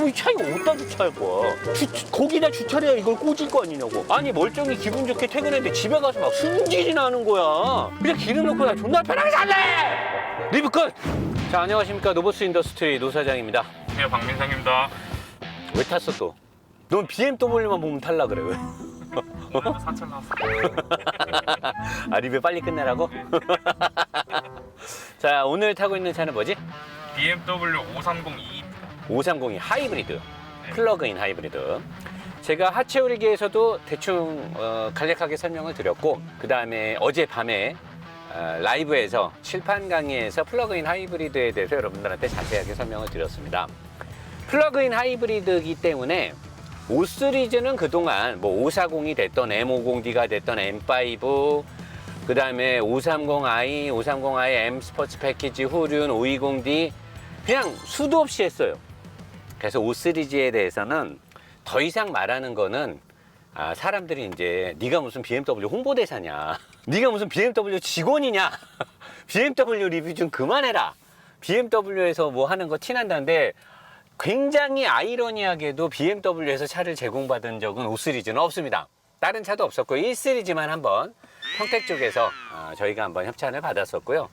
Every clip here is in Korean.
이 차이가 어디다 주차할 거야? 거기다 주차를 해야 이걸 꽂을 거 아니냐고. 아니 멀쩡히 기분 좋게 퇴근했는데 집에 가서 막 승질이 나는 거야. 그냥 기름 넣고 나 존나 편하게 살래! 리뷰 끝! 자, 안녕하십니까. 노보스 인더스트리 노 사장입니다. 네, 박민상입니다. 왜 탔어 또? 넌 BMW만 보면 탈라 그래 왜? 오늘도 사천 나왔어요. 아, 리뷰 빨리 끝내라고? 자, 오늘 타고 있는 차는 뭐지? BMW 530e. 530이 하이브리드, 플러그인 하이브리드. 제가 하체오리기에서도 대충 간략하게 설명을 드렸고, 그 다음에 어젯밤에 라이브에서 칠판 강의에서 플러그인 하이브리드에 대해서 여러분들한테 자세하게 설명을 드렸습니다. 플러그인 하이브리드이기 때문에 5 시리즈는 그동안 뭐 540이 됐던 M50D가 됐던 M5, 그 다음에 530i, 530i M 스포츠 패키지, 후륜, 520D 그냥 수도 없이 했어요. 그래서 5 시리즈에 대해서는 더 이상 말하는 거는 사람들이 이제 네가 무슨 BMW 홍보대사냐, 네가 무슨 BMW 직원이냐, BMW 리뷰 좀 그만해라, BMW에서 뭐 하는 거 티난다는데, 굉장히 아이러니하게도 BMW에서 차를 제공받은 적은 5 시리즈는 없습니다. 다른 차도 없었고 1 시리즈만 한번 평택 쪽에서 저희가 한번 협찬을 받았었고요.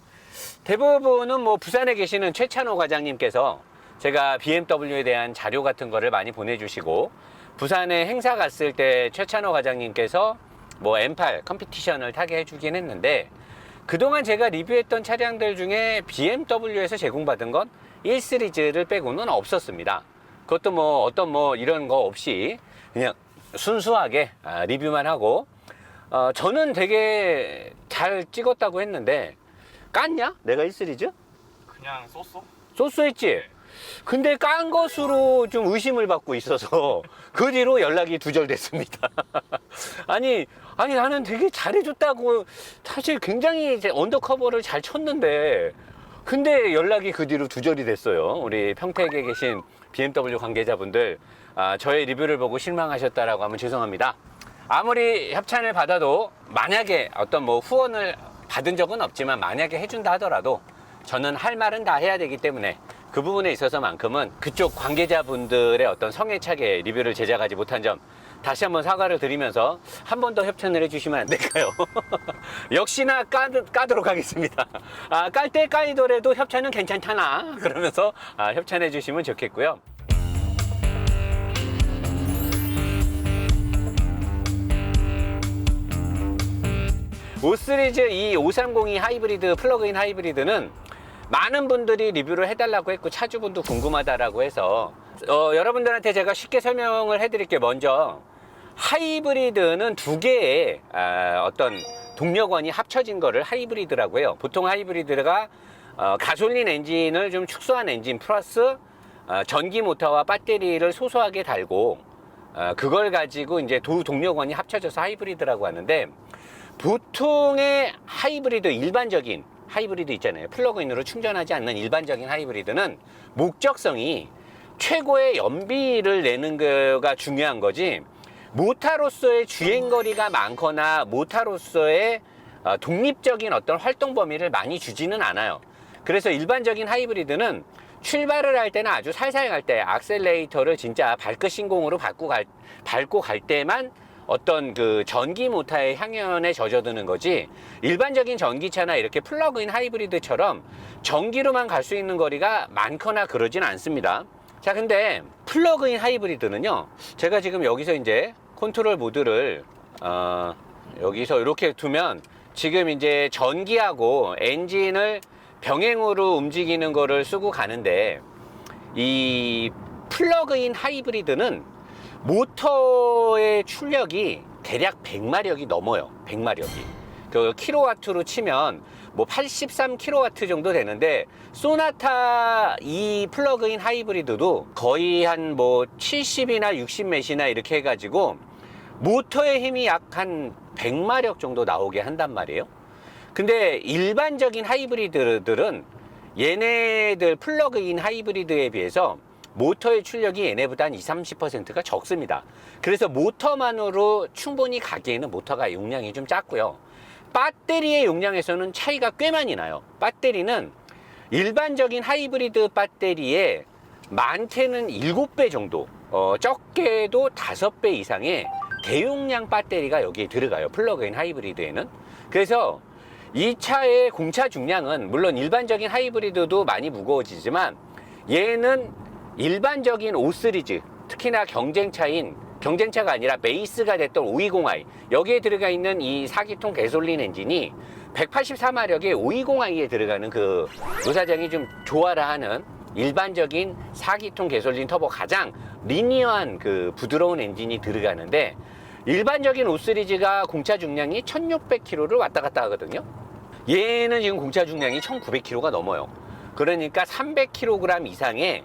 대부분은 뭐 부산에 계시는 최찬호 과장님께서 제가 BMW에 대한 자료 같은 거를 많이 보내주시고, 부산에 행사 갔을 때 최찬호 과장님께서 뭐 M8 컴피티션을 타게 해주긴 했는데, 그동안 제가 리뷰했던 차량들 중에 BMW에서 제공받은 건 1 시리즈를 빼고는 없었습니다. 그것도 뭐 어떤 뭐 이런 거 없이 그냥 순수하게 리뷰만 하고, 저는 되게 잘 찍었다고 했는데 깠냐? 내가 1 시리즈? 그냥 쏘쏘? 쏘쏘했지? 근데 깐 것으로 좀 의심을 받고 있어서 그 뒤로 연락이 두절됐습니다. 아니 나는 되게 잘해줬다고, 사실 굉장히 언더커버를 잘 쳤는데, 근데 연락이 그 뒤로 두절이 됐어요. 우리 평택에 계신 BMW 관계자분들, 저의 리뷰를 보고 실망하셨다라고 하면 죄송합니다. 아무리 협찬을 받아도, 만약에 어떤 뭐 후원을 받은 적은 없지만 만약에 해준다 하더라도 저는 할 말은 다 해야 되기 때문에 그 부분에 있어서만큼은 그쪽 관계자분들의 어떤 성에 차게 리뷰를 제작하지 못한 점 다시 한번 사과를 드리면서 한 번 더 협찬을 해주시면 안 될까요? 역시나 까도록 하겠습니다. 깔 때 까이더라도 협찬은 괜찮다나 그러면서 협찬해 주시면 좋겠고요. 오 시리즈 이 530이 하이브리드, 플러그인 하이브리드는 많은 분들이 리뷰를 해달라고 했고 차주분도 궁금하다라고 해서 여러분들한테 제가 쉽게 설명을 해드릴게요. 먼저 하이브리드는 두 개의 어떤 동력원이 합쳐진 거를 하이브리드라고 해요. 보통 하이브리드가 가솔린 엔진을 좀 축소한 엔진 플러스 전기 모터와 배터리를 소소하게 달고 그걸 가지고 이제 두 동력원이 합쳐져서 하이브리드라고 하는데, 보통의 하이브리드, 일반적인 하이브리드 있잖아요. 플러그인으로 충전하지 않는 일반적인 하이브리드는 목적성이 최고의 연비를 내는 거가 중요한 거지, 모터로서의 주행거리가 많거나 모터로서의 독립적인 어떤 활동 범위를 많이 주지는 않아요. 그래서 일반적인 하이브리드는 출발을 할 때는 아주 살살 갈 때 악셀레이터를 진짜 발끝 신공으로 밟고 갈 때만 어떤 그 전기 모터의 향연에 젖어드는 거지, 일반적인 전기차나 이렇게 플러그인 하이브리드처럼 전기로만 갈 수 있는 거리가 많거나 그러진 않습니다. 자, 근데 플러그인 하이브리드는요, 제가 지금 여기서 이제 컨트롤 모드를 여기서 이렇게 두면 지금 이제 전기하고 엔진을 병행으로 움직이는 거를 쓰고 가는데, 이 플러그인 하이브리드는 모터의 출력이 대략 100마력이 넘어요. 100마력이. 그 킬로와트로 치면 뭐 83kW 정도 되는데, 소나타 이 플러그인 하이브리드도 거의 한 뭐 70이나 60몇이나 이렇게 해가지고 모터의 힘이 약 한 100마력 정도 나오게 한단 말이에요. 근데 일반적인 하이브리드들은 얘네들 플러그인 하이브리드에 비해서 모터의 출력이 얘네보다 한 20-30%가 적습니다. 그래서 모터만으로 충분히 가기에는 모터가 용량이 좀 작고요. 배터리의 용량에서는 차이가 꽤 많이 나요. 배터리는 일반적인 하이브리드 배터리의 많게는 7배 정도, 적게도 5배 이상의 대용량 배터리가 여기에 들어가요. 플러그인 하이브리드에는. 그래서 이 차의 공차 중량은 물론 일반적인 하이브리드도 많이 무거워지지만 얘는 일반적인 5 시리즈, 특히나 경쟁차가 아니라 베이스가 됐던 520i, 여기에 들어가 있는 이 4기통 가솔린 엔진이 184마력의 520i에 들어가는 그 노사장이 좀 좋아라 하는 일반적인 4기통 가솔린 터보 가장 리니어한 그 부드러운 엔진이 들어가는데, 일반적인 5 시리즈가 공차 중량이 1600km를 왔다 갔다 하거든요. 얘는 지금 공차 중량이 1900km가 넘어요. 그러니까 300kg 이상의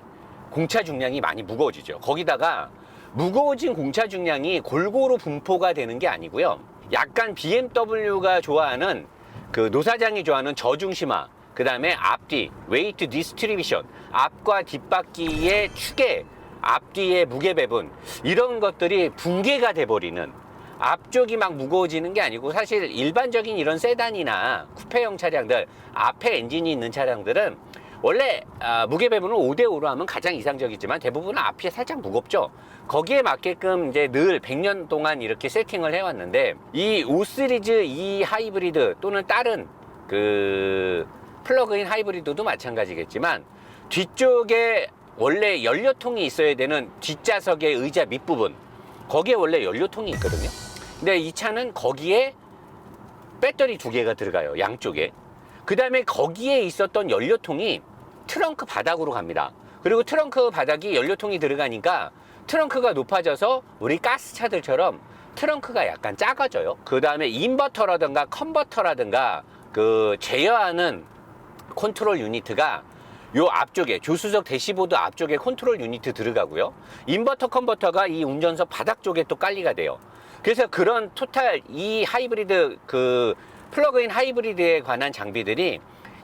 공차 중량이 많이 무거워지죠. 거기다가 무거워진 공차 중량이 골고루 분포가 되는 게 아니고요. 약간 BMW가 좋아하는 그 노사장이 좋아하는 저중심화, 그 다음에 앞뒤, 웨이트 디스트리뷰션, 앞과 뒷바퀴의 축의 앞뒤의 무게 배분, 이런 것들이 붕괴가 돼버리는, 앞쪽이 막 무거워지는 게 아니고, 사실 일반적인 이런 세단이나 쿠페형 차량들, 앞에 엔진이 있는 차량들은 원래 무게 배분을 5대5로 하면 가장 이상적이지만 대부분은 앞이 살짝 무겁죠. 거기에 맞게끔 이제 늘 100년 동안 이렇게 세팅을 해왔는데, 이 5 시리즈 이 하이브리드 또는 다른 그 플러그인 하이브리드도 마찬가지겠지만, 뒤쪽에 원래 연료통이 있어야 되는 뒷좌석의 의자 밑부분, 거기에 원래 연료통이 있거든요. 근데 이 차는 거기에 배터리 2개가 들어가요, 양쪽에. 그 다음에 거기에 있었던 연료통이 트렁크 바닥으로 갑니다. 그리고 트렁크 바닥이 연료통이 들어가니까 트렁크가 높아져서 우리 가스차들처럼 트렁크가 약간 작아져요. 그 다음에 인버터라든가 컨버터라든가 그 제어하는 컨트롤 유니트가 요 앞쪽에, 조수석 대시보드 앞쪽에 컨트롤 유니트 들어가고요. 인버터 컨버터가 이 운전석 바닥 쪽에 또 깔리가 돼요. 그래서 그런 토탈 이 하이브리드 그 플러그인 하이브리드에 관한 장비들이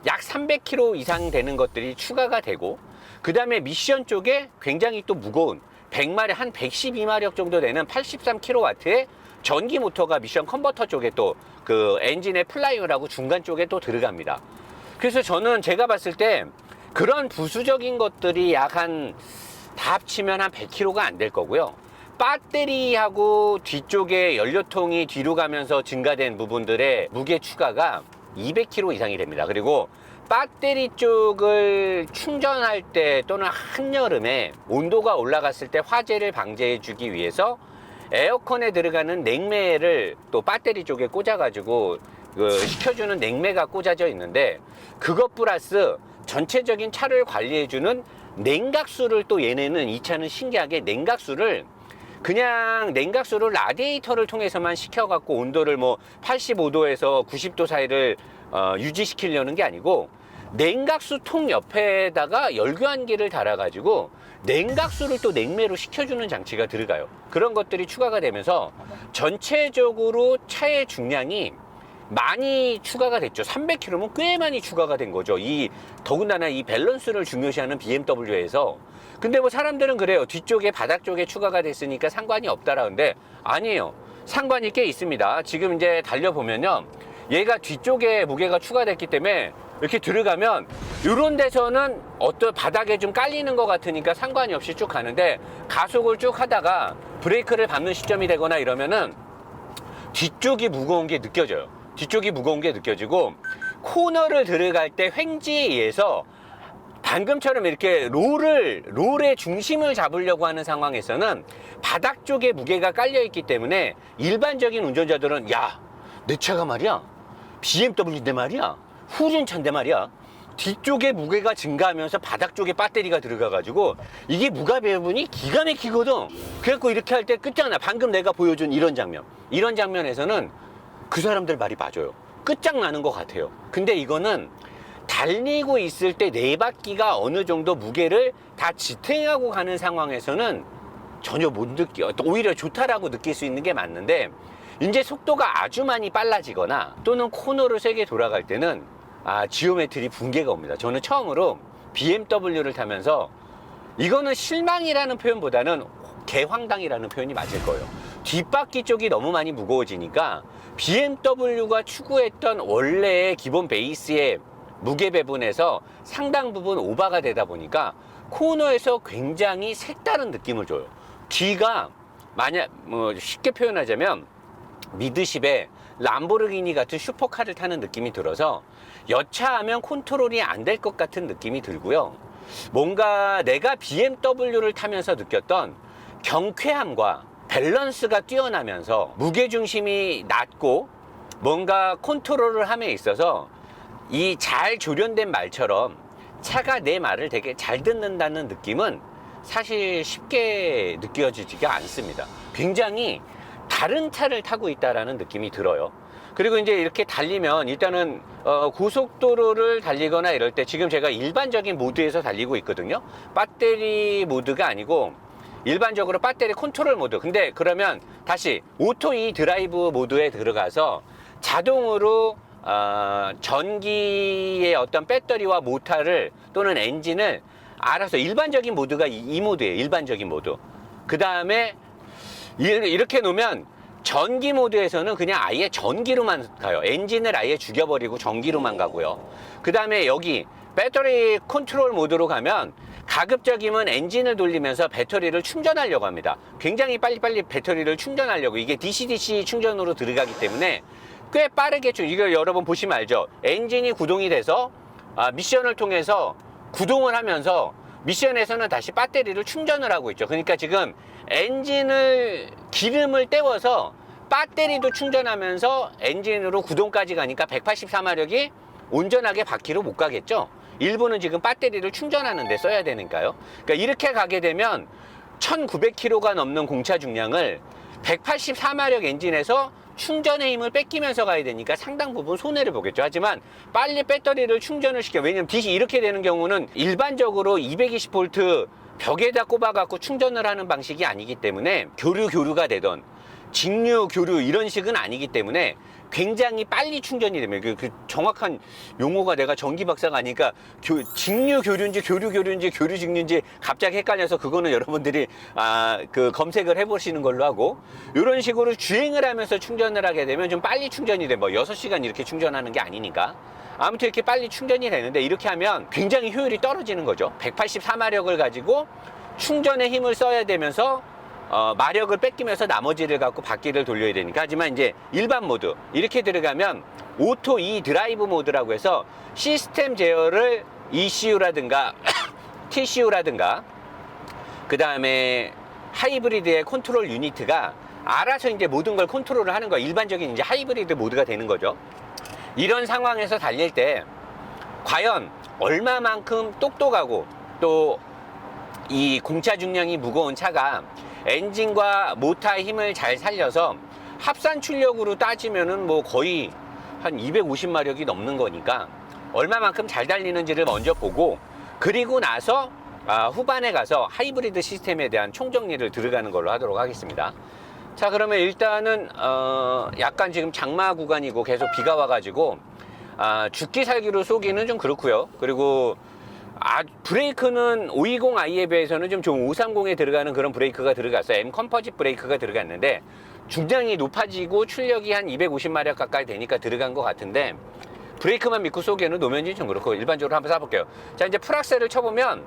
약 300kg 이상 되는 것들이 추가가 되고, 그 다음에 미션 쪽에 굉장히 또 무거운 100마력, 한 112마력 정도 되는 83kW의 전기 모터가 미션 컨버터 쪽에 또 그 엔진의 플라이어라고 중간 쪽에 또 들어갑니다. 그래서 저는 제가 봤을 때 그런 부수적인 것들이 약 다 합치면 한 100kg가 안 될 거고요. 배터리하고 뒤쪽에 연료통이 뒤로 가면서 증가된 부분들의 무게 추가가 200kg 이상이 됩니다. 그리고 배터리 쪽을 충전할 때 또는 한여름에 온도가 올라갔을 때 화재를 방지해 주기 위해서 에어컨에 들어가는 냉매를 또 배터리 쪽에 꽂아 가지고 식혀주는 냉매가 꽂아져 있는데, 그것 플러스 전체적인 차를 관리해 주는 냉각수를 또 얘네는, 이 차는 신기하게 냉각수를 그냥 냉각수를 라디에이터를 통해서만 시켜갖고 온도를 뭐 85도에서 90도 사이를 유지시키려는 게 아니고, 냉각수 통 옆에다가 열교환기를 달아가지고 냉각수를 또 냉매로 식혀주는 장치가 들어가요. 그런 것들이 추가가 되면서 전체적으로 차의 중량이 많이 추가가 됐죠. 300kg면 꽤 많이 추가가 된 거죠. 더군다나 이 밸런스를 중요시하는 BMW에서. 근데 뭐 사람들은 그래요. 뒤쪽에 바닥 쪽에 추가가 됐으니까 상관이 없다라는데, 아니에요. 상관이 꽤 있습니다. 지금 이제 달려보면요, 얘가 뒤쪽에 무게가 추가됐기 때문에 이렇게 들어가면 이런 데서는 어떤 바닥에 좀 깔리는 것 같으니까 상관이 없이 쭉 가는데, 가속을 쭉 하다가 브레이크를 밟는 시점이 되거나 이러면은 뒤쪽이 무거운 게 느껴져요. 뒤쪽이 무거운 게 느껴지고, 코너를 들어갈 때 횡지에 의해서 방금처럼 이렇게 롤의 중심을 잡으려고 하는 상황에서는 바닥 쪽에 무게가 깔려 있기 때문에 일반적인 운전자들은, 야, 내 차가 말이야, BMW인데 말이야, 후륜차인데 말이야, 뒤쪽에 무게가 증가하면서 바닥 쪽에 배터리가 들어가가지고 이게 무게 배분이 기가 막히거든. 그래갖고 이렇게 할 때 끝장나. 방금 내가 보여준 이런 장면에서는 그 사람들 말이 맞아요. 끝장나는 것 같아요. 근데 이거는 달리고 있을 때 네 바퀴가 어느 정도 무게를 다 지탱하고 가는 상황에서는 전혀 못 느껴. 오히려 좋다라고 느낄 수 있는 게 맞는데, 이제 속도가 아주 많이 빨라지거나 또는 코너를 세게 돌아갈 때는 지오메트리 붕괴가 옵니다. 저는 처음으로 BMW를 타면서 이거는 실망이라는 표현보다는 개황당이라는 표현이 맞을 거예요. 뒷바퀴 쪽이 너무 많이 무거워지니까 BMW가 추구했던 원래의 기본 베이스의 무게 배분에서 상당 부분 오버가 되다 보니까 코너에서 굉장히 색다른 느낌을 줘요. 뒤가 만약 뭐 쉽게 표현하자면 미드십에 람보르기니 같은 슈퍼카를 타는 느낌이 들어서 여차하면 컨트롤이 안 될 것 같은 느낌이 들고요. 뭔가 내가 BMW를 타면서 느꼈던 경쾌함과 밸런스가 뛰어나면서 무게중심이 낮고 뭔가 컨트롤을 함에 있어서 이 잘 조련된 말처럼 차가 내 말을 되게 잘 듣는다는 느낌은 사실 쉽게 느껴지지가 않습니다. 굉장히 다른 차를 타고 있다라는 느낌이 들어요. 그리고 이제 이렇게 달리면 일단은 고속도로를 달리거나 이럴 때 지금 제가 일반적인 모드에서 달리고 있거든요. 배터리 모드가 아니고 일반적으로 배터리 컨트롤 모드. 근데 그러면 다시 오토 E 드라이브 모드에 들어가서 자동으로 전기의 어떤 배터리와 모터를 또는 엔진을 알아서 일반적인 모드가 이 모드예요. 일반적인 모드. 그 다음에 이렇게 놓으면 전기 모드에서는 그냥 아예 전기로만 가요. 엔진을 아예 죽여버리고 전기로만 가고요. 그 다음에 여기 배터리 컨트롤 모드로 가면 가급적이면 엔진을 돌리면서 배터리를 충전하려고 합니다. 굉장히 빨리빨리 배터리를 충전하려고. 이게 DC-DC 충전으로 들어가기 때문에 꽤 빠르게 이거 여러분 보시면 알죠? 엔진이 구동이 돼서 미션을 통해서 구동을 하면서 미션에서는 다시 배터리를 충전을 하고 있죠. 그러니까 지금 엔진을 기름을 때워서 배터리도 충전하면서 엔진으로 구동까지 가니까 184마력이 온전하게 바퀴로 못 가겠죠. 일부는 지금 배터리를 충전하는 데 써야 되니까요. 그러니까 이렇게 가게 되면 1900km가 넘는 공차 중량을 184마력 엔진에서 충전의 힘을 뺏기면서 가야 되니까 상당 부분 손해를 보겠죠. 하지만 빨리 배터리를 충전을 시켜. 왜냐면 DC 이렇게 되는 경우는 일반적으로 220V 벽에다 꼽아갖고 충전을 하는 방식이 아니기 때문에 교류가 되던 직류 교류 이런 식은 아니기 때문에 굉장히 빨리 충전이 되면 그 정확한 용어가 내가 전기 박사가 아니니까 직류 교류인지 교류 교류인지 교류 직류인지 갑자기 헷갈려서 그거는 여러분들이 그 검색을 해보시는 걸로 하고 이런 식으로 주행을 하면서 충전을 하게 되면 좀 빨리 충전이 돼. 뭐 6시간 이렇게 충전하는 게 아니니까 아무튼 이렇게 빨리 충전이 되는데 이렇게 하면 굉장히 효율이 떨어지는 거죠. 184마력을 가지고 충전에 힘을 써야 되면서 마력을 뺏기면서 나머지를 갖고 바퀴를 돌려야 되니까. 하지만 이제 일반 모드 이렇게 들어가면 오토 E 드라이브 모드라고 해서 시스템 제어를 ECU라든가 TCU라든가 그 다음에 하이브리드의 컨트롤 유니트가 알아서 이제 모든 걸 컨트롤을 하는 거야. 일반적인 이제 하이브리드 모드가 되는 거죠. 이런 상황에서 달릴 때 과연 얼마만큼 똑똑하고 또 이 공차 중량이 무거운 차가 엔진과 모터의 힘을 잘 살려서 합산 출력으로 따지면은 뭐 거의 한 250마력이 넘는 거니까 얼마만큼 잘 달리는지를 먼저 보고 그리고 나서 후반에 가서 하이브리드 시스템에 대한 총정리를 들어가는 걸로 하도록 하겠습니다. 자, 그러면 일단은 약간 지금 장마 구간이고 계속 비가 와가지고 죽기 살기로 쏘기는 좀 그렇고요. 그리고 브레이크는 520i에 비해서는 좀 530에 들어가는 그런 브레이크가 들어갔어요. M 컴포짓 브레이크가 들어갔는데 중량이 높아지고 출력이 한 250마력 가까이 되니까 들어간 것 같은데 브레이크만 믿고 쏘기에는 노면이 좀 그렇고 일반적으로 한번 쏴볼게요. 자, 이제 풀악셀을 쳐보면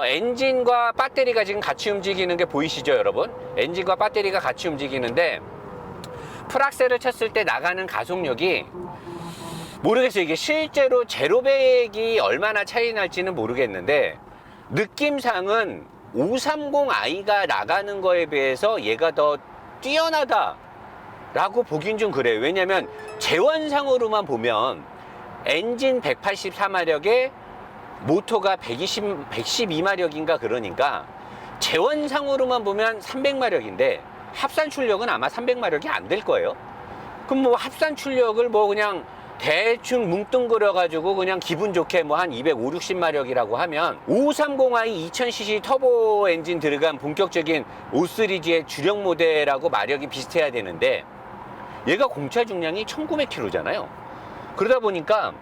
엔진과 배터리가 지금 같이 움직이는 게 보이시죠, 여러분? 엔진과 배터리가 같이 움직이는데 풀악셀을 쳤을 때 나가는 가속력이 모르겠어요. 이게 실제로 제로백이 얼마나 차이 날지는 모르겠는데 느낌상은 530i가 나가는 거에 비해서 얘가 더 뛰어나다 라고 보긴 좀 그래요. 왜냐면 재원상으로만 보면 엔진 184마력에 모터가 112마력인가 그러니까 재원상으로만 보면 300마력인데 합산 출력은 아마 300마력이 안 될 거예요. 그럼 뭐 합산 출력을 뭐 그냥 대충 뭉뚱그려 가지고 그냥 기분 좋게 뭐 한 250, 60마력이라고 하면 530i 2000cc 터보 엔진 들어간 본격적인 5시리즈의 주력 모델하고 마력이 비슷해야 되는데 얘가 공차 중량이 1900km잖아요. 그러다 보니까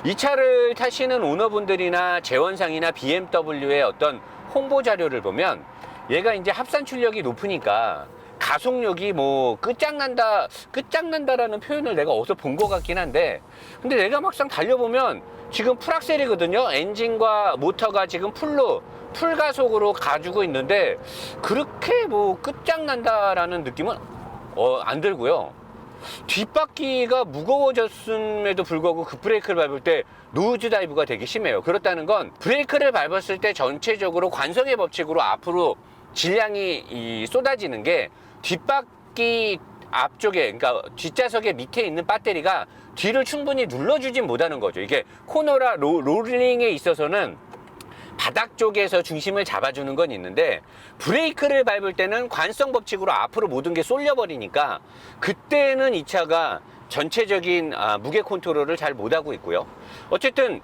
이 차를 타시는 오너분들이나 재원상이나 BMW의 어떤 홍보 자료를 보면 얘가 이제 합산 출력이 높으니까 가속력이 뭐 끝장난다라는 표현을 내가 어디서 본 것 같긴 한데 근데 내가 막상 달려보면 지금 풀악셀이거든요. 엔진과 모터가 지금 풀로 풀가속으로 가지고 있는데 그렇게 뭐 끝장난다라는 느낌은 안 들고요. 뒷바퀴가 무거워졌음에도 불구하고 급브레이크를 밟을 때 노즈 다이브가 되게 심해요. 그렇다는 건 브레이크를 밟았을 때 전체적으로 관성의 법칙으로 앞으로 질량이 쏟아지는 게 뒷바퀴 앞쪽에, 그러니까 뒷좌석의 밑에 있는 배터리가 뒤를 충분히 눌러주진 못하는 거죠. 이게 코너라 롤링에 있어서는 바닥 쪽에서 중심을 잡아주는 건 있는데 브레이크를 밟을 때는 관성 법칙으로 앞으로 모든 게 쏠려버리니까 그때는 이 차가 전체적인 무게 컨트롤을 잘 못하고 있고요. 어쨌든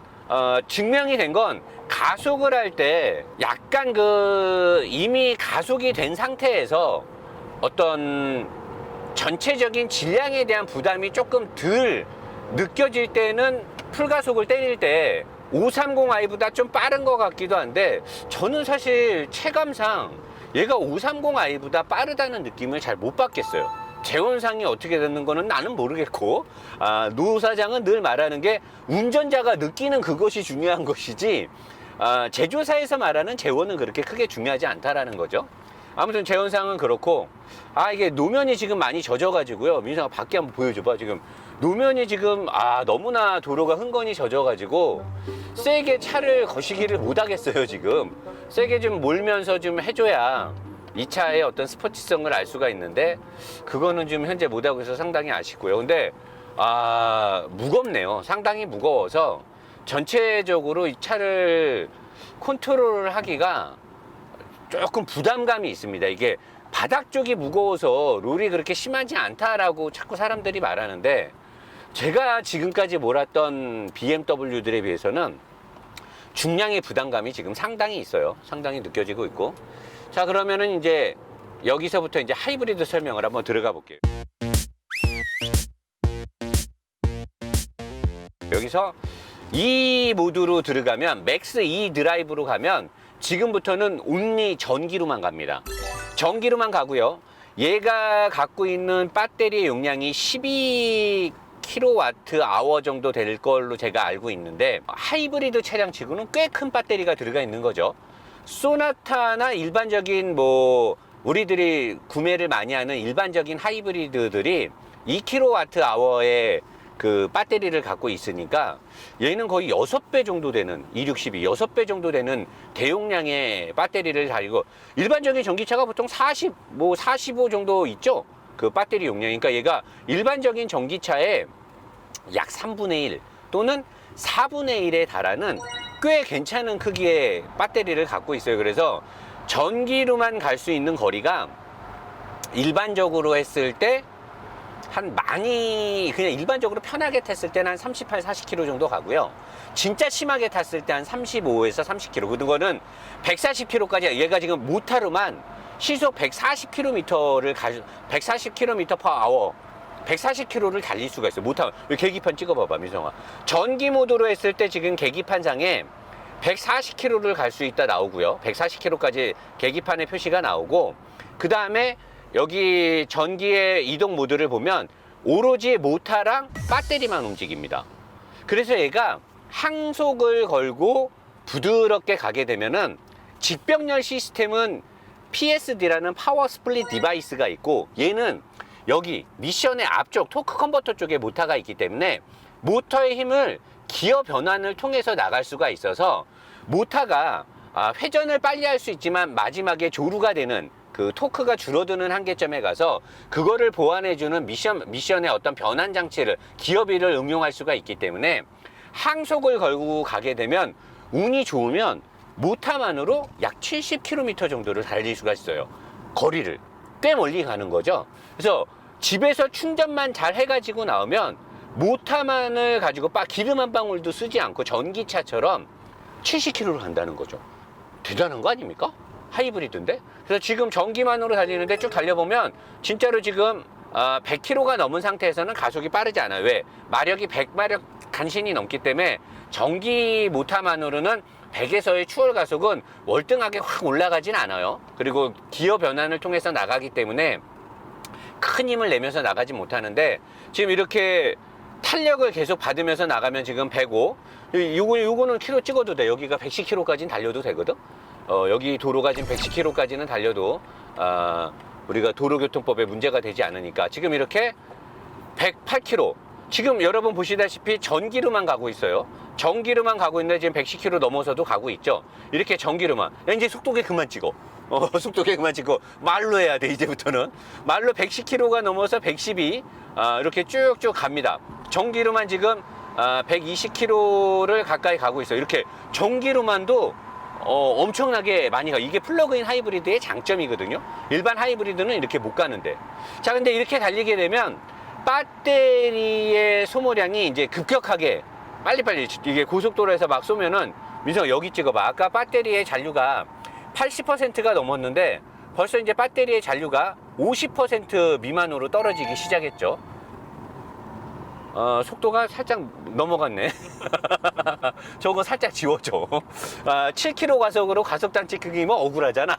증명이 된 건 가속을 할 때 약간 이미 가속이 된 상태에서 어떤 전체적인 질량에 대한 부담이 조금 덜 느껴질 때는 풀가속을 때릴 때 530i보다 좀 빠른 것 같기도 한데 저는 사실 체감상 얘가 530i보다 빠르다는 느낌을 잘 못 받겠어요. 재원상이 어떻게 되는 거는 나는 모르겠고 노 사장은 늘 말하는 게 운전자가 느끼는 그것이 중요한 것이지 제조사에서 말하는 재원은 그렇게 크게 중요하지 않다라는 거죠. 아무튼 재원상은 그렇고 이게 노면이 지금 많이 젖어가지고요. 민상아 밖에 한번 보여줘봐. 지금 노면이 지금 너무나 도로가 흥건히 젖어가지고 세게 차를 거시기를 못하겠어요. 지금 세게 좀 몰면서 좀 해줘야 이 차의 어떤 스포츠성을 알 수가 있는데 그거는 지금 현재 못하고 있어서 상당히 아쉽고요. 근데 무겁네요. 상당히 무거워서 전체적으로 이 차를 컨트롤을 하기가 조금 부담감이 있습니다. 이게 바닥 쪽이 무거워서 롤이 그렇게 심하지 않다라고 자꾸 사람들이 말하는데 제가 지금까지 몰았던 BMW들에 비해서는 중량의 부담감이 지금 상당히 있어요. 상당히 느껴지고 있고. 자, 그러면은 이제 여기서부터 이제 하이브리드 설명을 한번 들어가 볼게요. 여기서 이 모드로 들어가면 맥스 E 드라이브로 가면 지금부터는 온리 전기로만 갑니다. 전기로만 가고요. 얘가 갖고 있는 배터리의 용량이 12kWh 정도 될 걸로 제가 알고 있는데 하이브리드 차량 치고는 꽤 큰 배터리가 들어가 있는 거죠. 소나타나 일반적인 우리들이 구매를 많이 하는 일반적인 하이브리드들이 2kWh의 그 배터리를 갖고 있으니까 얘는 거의 6배 정도 되는 260이 6배 정도 되는 대용량의 배터리를 가지고 일반적인 전기차가 보통 45 정도 있죠. 그 배터리 용량이. 그러니까 얘가 일반적인 전기차의 약 3분의 1 또는 4분의 1에 달하는 꽤 괜찮은 크기의 배터리를 갖고 있어요. 그래서 전기로만 갈 수 있는 거리가 일반적으로 했을 때 그냥 일반적으로 편하게 탔을 때는 한 38, 40km 정도 가고요. 진짜 심하게 탔을 때 한 35에서 30km. 그거는 140km까지, 얘가 지금 모타로만 시속 140km를 140km/h 140km를 달릴 수가 있어요. 모타. 계기판 찍어봐봐, 미성아. 전기 모드로 했을 때 지금 계기판상에 140km를 갈 수 있다 나오고요. 140km까지 계기판에 표시가 나오고, 그 다음에 여기 전기의 이동 모드를 보면 오로지 모터랑 배터리만 움직입니다. 그래서 얘가 항속을 걸고 부드럽게 가게 되면은 직병렬 시스템은 PSD라는 파워 스플릿 디바이스가 있고, 얘는 여기 미션의 앞쪽 토크 컨버터 쪽에 모터가 있기 때문에 모터의 힘을 기어 변환을 통해서 나갈 수가 있어서 모터가 회전을 빨리 할 수 있지만 마지막에 조루가 되는 그 토크가 줄어드는 한계점에 가서 그거를 보완해주는 미션의 어떤 변환 장치를, 기어비를 응용할 수가 있기 때문에 항속을 걸고 가게 되면 운이 좋으면 모터만으로 약 70km 정도를 달릴 수가 있어요. 거리를 꽤 멀리 가는 거죠. 그래서 집에서 충전만 잘 해가지고 나오면 모터만을 가지고 기름 한 방울도 쓰지 않고 전기차처럼 70km를 간다는 거죠. 대단한 거 아닙니까? 하이브리드인데. 그래서 지금 전기만으로 달리는데 쭉 달려보면 진짜로 지금 100km가 넘은 상태에서는 가속이 빠르지 않아요. 왜? 마력이 100마력 간신히 넘기 때문에 전기 모터만으로는 100에서의 추월 가속은 월등하게 확 올라가진 않아요. 그리고 기어 변환을 통해서 나가기 때문에 큰 힘을 내면서 나가지 못하는데, 지금 이렇게 탄력을 계속 받으면서 나가면 지금 105, 요거는 키로 찍어도 돼. 여기가 110km까지는 달려도 되거든. 여기 도로가 지금 110km까지는 달려도 우리가 도로교통법에 문제가 되지 않으니까 지금 이렇게 108km, 지금 여러분 보시다시피 전기로만 가고 있어요. 전기로만 가고 있는데 지금 110km 넘어서도 가고 있죠. 이렇게 전기로만. 야, 이제 속도계 그만 찍어. 속도계 그만 찍고 말로 해야 돼. 이제부터는 말로 110km가 넘어서 112 이렇게 쭉쭉 갑니다. 전기로만 지금 120km를 가까이 가고 있어요. 이렇게 전기로만도 엄청나게 많이 가. 이게 플러그인 하이브리드의 장점이거든요. 일반 하이브리드는 이렇게 못 가는데. 자, 근데 이렇게 달리게 되면 배터리의 소모량이 이제 급격하게 빨리빨리, 이게 고속도로에서 막 쏘면은, 민성아 여기 찍어봐. 아까 배터리의 잔류가 80%가 넘었는데 벌써 이제 배터리의 잔류가 50% 미만으로 떨어지기 시작했죠. 속도가 살짝 넘어갔네. 저거 살짝 지워줘. 7km 가속으로 가속단지 크기면 억울하잖아.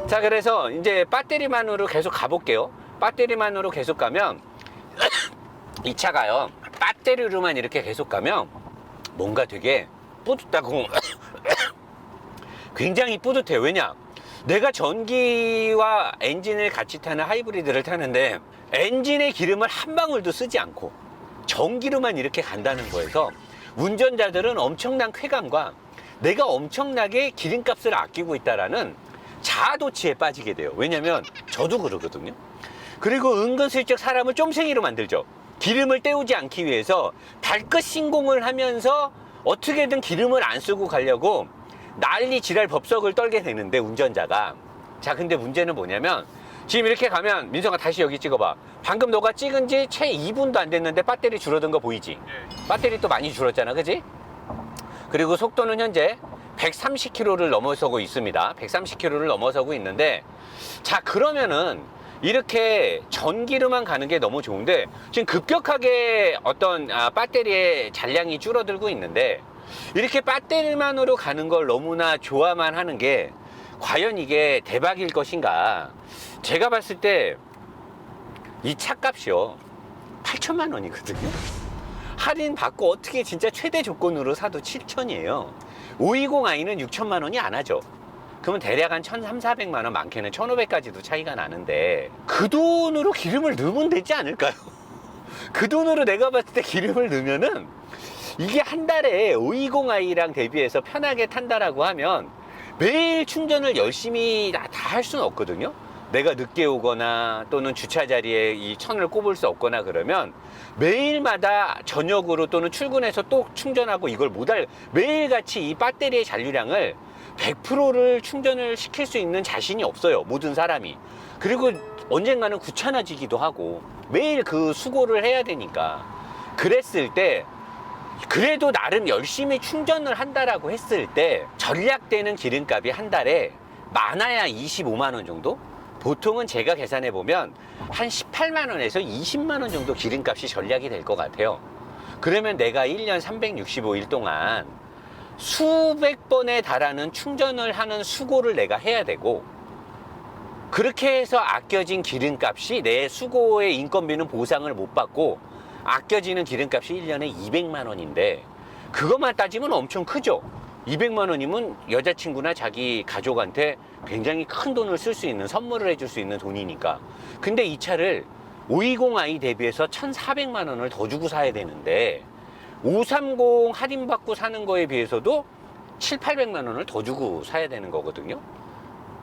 자, 그래서 이제 배터리만으로 계속 가볼게요. 배터리만으로 계속 가면 이 차가요, 배터리로만 이렇게 계속 가면 뭔가 되게 뿌듯하고 굉장히 뿌듯해요. 왜냐? 내가 전기와 엔진을 같이 타는 하이브리드를 타는데 엔진의 기름을 한 방울도 쓰지 않고 전기로만 이렇게 간다는 거에서 운전자들은 엄청난 쾌감과 내가 엄청나게 기름값을 아끼고 있다라는 자아도취에 빠지게 돼요. 왜냐면 저도 그러거든요. 그리고 은근슬쩍 사람을 쫌생이로 만들죠. 기름을 때우지 않기 위해서 발끝 신공을 하면서 어떻게든 기름을 안 쓰고 가려고 난리 지랄 법석을 떨게 되는데, 운전자가. 자, 근데 문제는 뭐냐면 지금 이렇게 가면, 민성아 다시 여기 찍어봐. 방금 너가 찍은 지 채 2분도 안 됐는데 배터리 줄어든 거 보이지? 예. 배터리 또 많이 줄었잖아, 그지? 그리고 속도는 현재 130km를 넘어서고 있습니다. 130km를 넘어서고 있는데, 자, 그러면은 이렇게 전기로만 가는 게 너무 좋은데 지금 급격하게 어떤 배터리의 잔량이 줄어들고 있는데, 이렇게 배터리만으로 가는 걸 너무나 좋아만 하는 게 과연 이게 대박일 것인가. 제가 봤을 때 이 차값이요 8천만 원이거든요. 할인 받고 어떻게 진짜 최대 조건으로 사도 7천이에요 520i는 6천만 원이 안 하죠. 그러면 대략 한 1,300~400만 원, 많게는 1,500까지도 차이가 나는데 그 돈으로 기름을 넣으면 되지 않을까요? 그 돈으로 내가 봤을 때 기름을 넣으면은 이게 한 달에 520i랑 대비해서 편하게 탄다라고 하면 매일 충전을 열심히 다 할 수는 없거든요. 내가 늦게 오거나 또는 주차 자리에 이 천을 꼽을 수 없거나 그러면 매일마다 저녁으로 또는 출근해서 또 충전하고 이걸 못할, 매일같이 이 배터리의 잔류량을 100%를 충전을 시킬 수 있는 자신이 없어요, 모든 사람이. 그리고 언젠가는 귀찮아지기도 하고 매일 그 수고를 해야 되니까. 그랬을 때, 그래도 나름 열심히 충전을 한다라고 했을 때 전략되는 기름값이 한 달에 많아야 25만 원 정도? 보통은 제가 계산해 보면 한 18만 원에서 20만 원 정도 기름값이 전략이 될 것 같아요. 그러면 내가 1년 365일 동안 수백 번에 달하는 충전을 하는 수고를 내가 해야 되고, 그렇게 해서 아껴진 기름값이, 내 수고의 인건비는 보상을 못 받고 아껴지는 기름값이 1년에 200만 원인데 그것만 따지면 엄청 크죠. 200만 원이면 여자친구나 자기 가족한테 굉장히 큰 돈을 쓸 수 있는, 선물을 해줄 수 있는 돈이니까. 근데 이 차를 520i 대비해서 1,400만 원을 더 주고 사야 되는데 530 할인받고 사는 거에 비해서도 700~800만 원을 더 주고 사야 되는 거거든요.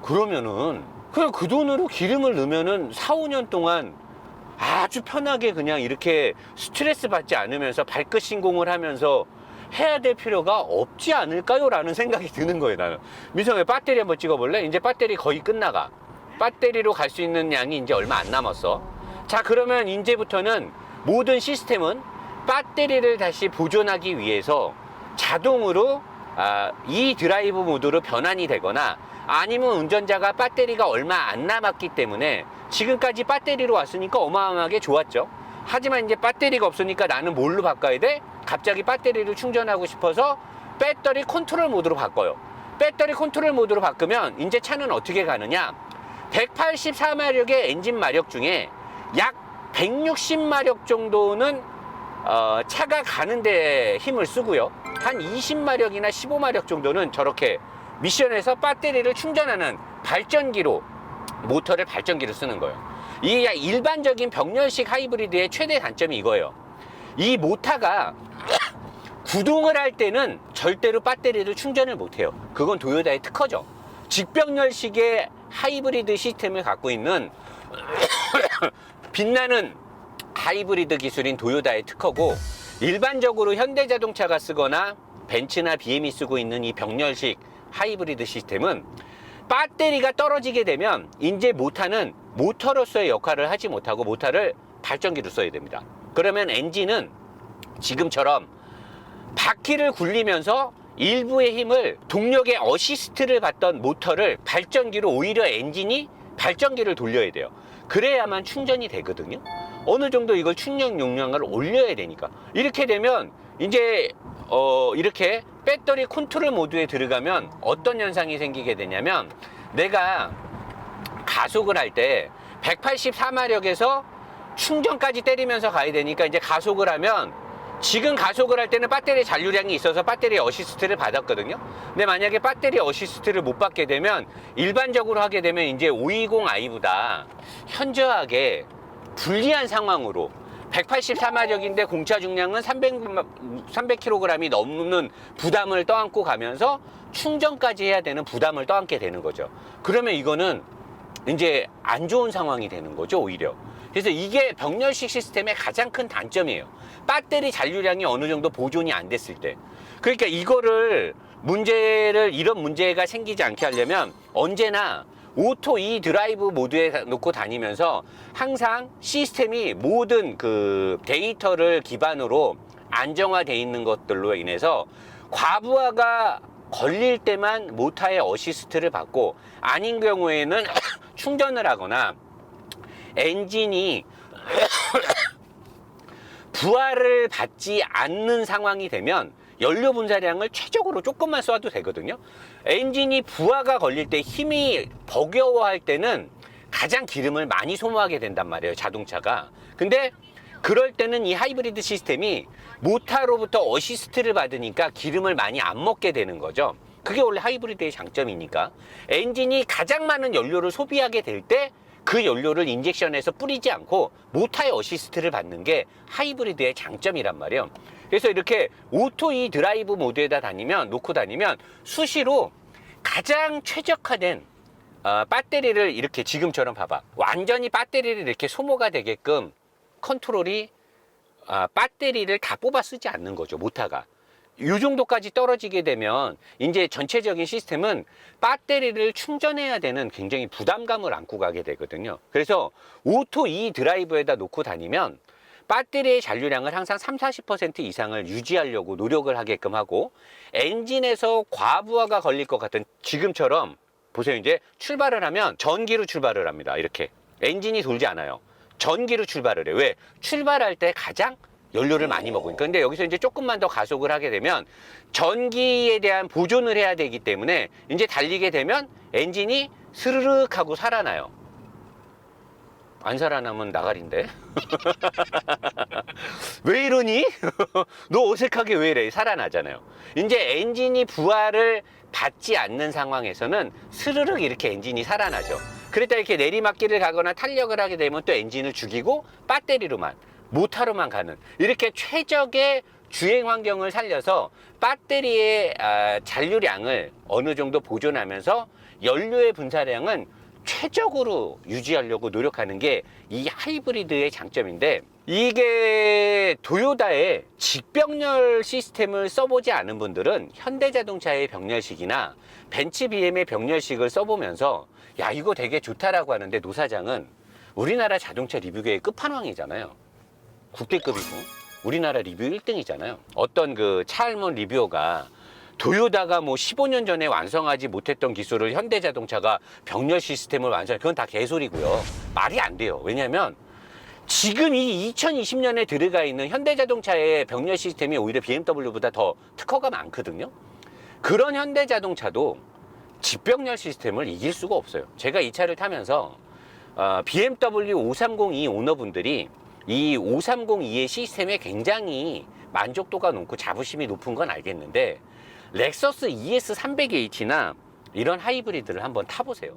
그러면은 그냥 그 돈으로 기름을 넣으면은 4~5년 동안 아주 편하게 그냥 이렇게 스트레스 받지 않으면서 발끝 신공을 하면서 해야 될 필요가 없지 않을까요? 라는 생각이 드는 거예요, 나는. 민성이 배터리 한번 찍어볼래? 이제 배터리 거의 끝나가. 배터리로 갈 수 있는 양이 이제 얼마 안 남았어. 자, 그러면 이제부터는 모든 시스템은 배터리를 다시 보존하기 위해서 자동으로 이 드라이브 모드로 변환이 되거나, 아니면 운전자가 배터리가 얼마 안 남았기 때문에, 지금까지 배터리로 왔으니까 어마어마하게 좋았죠. 하지만 이제 배터리가 없으니까 나는 뭘로 바꿔야 돼? 갑자기 배터리를 충전하고 싶어서 배터리 컨트롤 모드로 바꿔요. 배터리 컨트롤 모드로 바꾸면 이제 차는 어떻게 가느냐, 184마력의 엔진 마력 중에 약 160마력 정도는 차가 가는데 힘을 쓰고요, 한 20마력이나 15마력 정도는 저렇게 미션에서 배터리를 충전하는 발전기로, 모터를 발전기로 쓰는 거예요. 이 일반적인 병렬식 하이브리드의 최대 단점이 이거예요. 이 모터가 구동을 할 때는 절대로 배터리를 충전을 못해요. 그건 도요타의 특허죠. 직병렬식의 하이브리드 시스템을 갖고 있는 빛나는 하이브리드 기술인 도요타의 특허고, 일반적으로 현대자동차가 쓰거나 벤츠나 BM이 쓰고 있는 이 병렬식 하이브리드 시스템은 배터리가 떨어지게 되면 이제 모터는 모터로서의 역할을 하지 못하고 모터를 발전기로 써야 됩니다. 그러면 엔진은 지금처럼 바퀴를 굴리면서 일부의 힘을, 동력의 어시스트를 받던 모터를 발전기로, 오히려 엔진이 발전기를 돌려야 돼요. 그래야만 충전이 되거든요. 어느 정도 이걸 충전 용량을 올려야 되니까. 이렇게 되면 이제 이렇게 배터리 컨트롤 모드에 들어가면 어떤 현상이 생기게 되냐면, 내가 가속을 할 때 184마력에서 충전까지 때리면서 가야 되니까, 이제 가속을 하면, 지금 가속을 할 때는 배터리 잔류량이 있어서 배터리 어시스트를 받았거든요. 근데 만약에 배터리 어시스트를 못 받게 되면, 일반적으로 하게 되면 이제 520i보다 현저하게 불리한 상황으로, 184마력인데 공차 중량은 300kg이 넘는 부담을 떠안고 가면서 충전까지 해야 되는 부담을 떠안게 되는 거죠. 그러면 이거는 이제 안 좋은 상황이 되는 거죠, 오히려. 그래서 이게 병렬식 시스템의 가장 큰 단점이에요. 배터리 잔류량이 어느 정도 보존이 안 됐을 때. 그러니까 이거를 이런 문제가 생기지 않게 하려면 언제나 오토 E 드라이브 모드에 놓고 다니면서 항상 시스템이 모든 그 데이터를 기반으로 안정화되어 있는 것들로 인해서 과부하가 걸릴 때만 모터의 어시스트를 받고, 아닌 경우에는 충전을 하거나 엔진이 부하를 받지 않는 상황이 되면 연료 분사량을 최적으로 조금만 쏴도 되거든요. 엔진이 부하가 걸릴 때, 힘이 버거워할 때는 가장 기름을 많이 소모하게 된단 말이에요, 자동차가. 근데 그럴 때는 이 하이브리드 시스템이 모터로부터 어시스트를 받으니까 기름을 많이 안 먹게 되는 거죠. 그게 원래 하이브리드의 장점이니까. 엔진이 가장 많은 연료를 소비하게 될 때 그 연료를 인젝션해서 뿌리지 않고 모터의 어시스트를 받는 게 하이브리드의 장점이란 말이에요. 그래서 이렇게 오토 E 드라이브 모드에다 놓고 다니면 수시로 가장 최적화된 배터리를, 이렇게 지금처럼 봐봐, 완전히 배터리를 이렇게 소모가 되게끔 컨트롤이, 배터리를 다 뽑아 쓰지 않는 거죠, 모터가. 이 정도까지 떨어지게 되면 이제 전체적인 시스템은 배터리를 충전해야 되는 굉장히 부담감을 안고 가게 되거든요. 그래서 오토 E 드라이브에다 놓고 다니면 배터리의 잔류량을 항상 30-40% 이상을 유지하려고 노력을 하게끔 하고, 엔진에서 과부하가 걸릴 것 같은, 지금처럼 보세요. 이제 출발을 하면 전기로 출발을 합니다. 이렇게 엔진이 돌지 않아요. 전기로 출발을 해요. 왜? 출발할 때 가장 연료를 많이 먹으니까. 근데 여기서 이제 조금만 더 가속을 하게 되면 전기에 대한 보존을 해야 되기 때문에 이제 달리게 되면 엔진이 스르륵 하고 살아나요. 안 살아나면 나가린데. 왜 이러니? 너 어색하게 왜 이래? 살아나잖아요. 이제 엔진이 부하를 받지 않는 상황에서는 스르륵 이렇게 엔진이 살아나죠. 그랬다 이렇게 내리막길을 가거나 탄력을 하게 되면 또 엔진을 죽이고 배터리로만, 모터로만 가는, 이렇게 최적의 주행 환경을 살려서 배터리의 잔류량을 어느 정도 보존하면서 연료의 분사량은 최적으로 유지하려고 노력하는 게 이 하이브리드의 장점인데, 이게 도요타의 직병렬 시스템을 써보지 않은 분들은 현대자동차의 병렬식이나 벤츠 BM의 병렬식을 써보면서 야, 이거 되게 좋다라고 하는데, 노 사장은 우리나라 자동차 리뷰계의 끝판왕이잖아요. 국대급이고 우리나라 리뷰 1등이잖아요. 어떤 그 차알몬 리뷰어가 도요타가 뭐 15년 전에 완성하지 못했던 기술을 현대자동차가 병렬 시스템을 완성, 그건 다 개소리고요. 말이 안 돼요. 왜냐면 지금 이 2020년에 들어가 있는 현대자동차의 병렬 시스템이 오히려 BMW보다 더 특허가 많거든요. 그런 현대자동차도 직병렬 시스템을 이길 수가 없어요. 제가 이 차를 타면서 BMW 530E 오너분들이 이 530e의 시스템에 굉장히 만족도가 높고 자부심이 높은 건 알겠는데 렉서스 ES300h나 이런 하이브리드를 한번 타보세요.